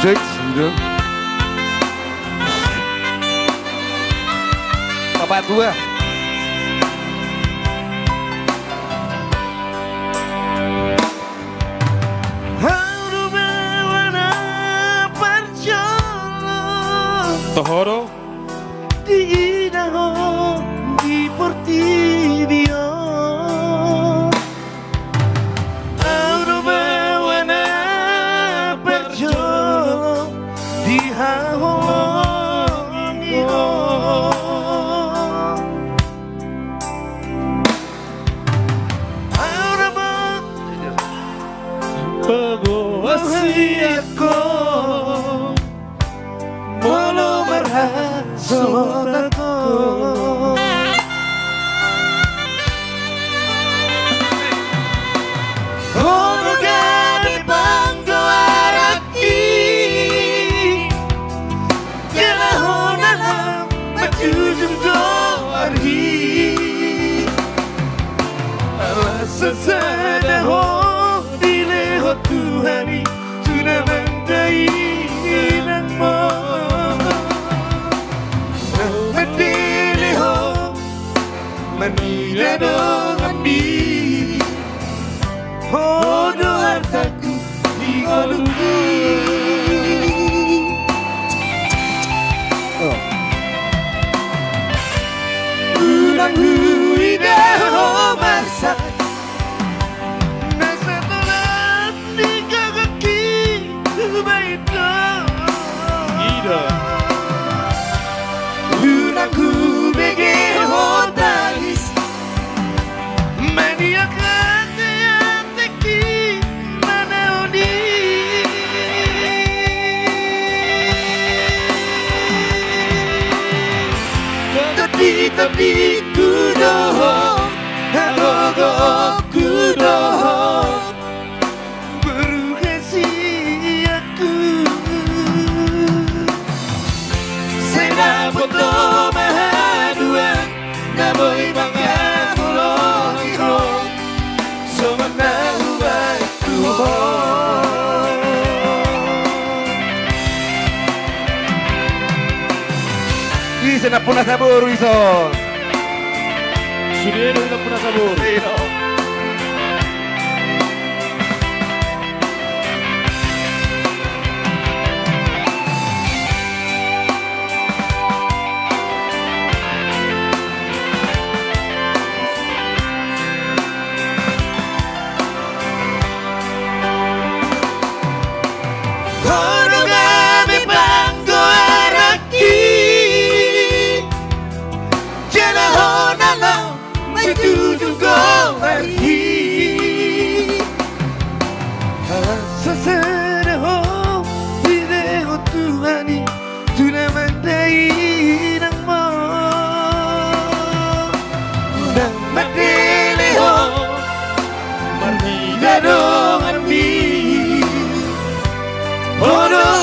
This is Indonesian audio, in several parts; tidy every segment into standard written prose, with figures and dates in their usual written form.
Cek sudah. Bapak tua. Tohoro di daho di portibio Aurobawana perciò di hahongiho Aurobak pagwasiako Molo marhasotako Ono gani banggo araki Kela hona lam majujum doarhi Alasan sana ho dile ho Tuhani Sudah mendai nangmo Manila dengan di Hodo hartaku di golongku Ulang huida ho masak Nasa tolat di kaki Ubaito Ida Ulang hubege ho tangis Mania kate ateki manaoni Tapi kudoho Hagogo kudoho Berukasi aku Saya foto mahaduan Naboy mga kulong-iro Sumanahuay tuho Ise na puna sabor Wison. Sudero na puna sabor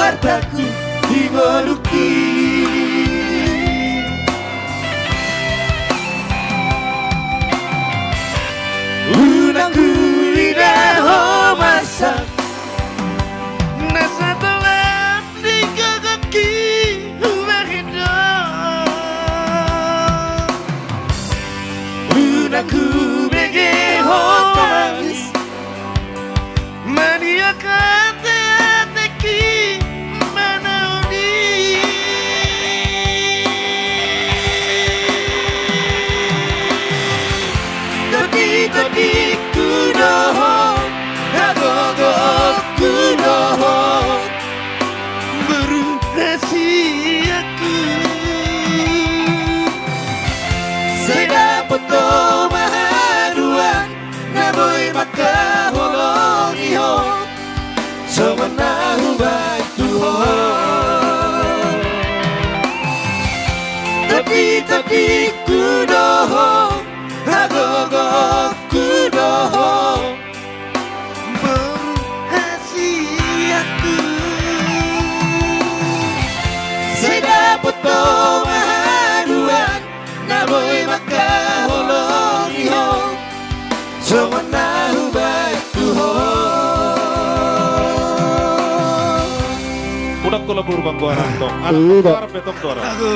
Hartaku dimiliki Unangku idaho masak Nasa telat di kaki Ubahido Unangku bege ho tangis Mania kate ateki Tadi kudoho Hagogo kudoho Berukasi aku Saya foto mahaduan Naboy maka holongiho Sumanahu baik tuho Tadi kudoho Hagogo kudoho Berukasi aku Saya foto mahaduan Naboy maka holongiho Sumanahu baik tuho budak tula buru bang gua dong. Iya, Pak. Arab betong tuara. Aku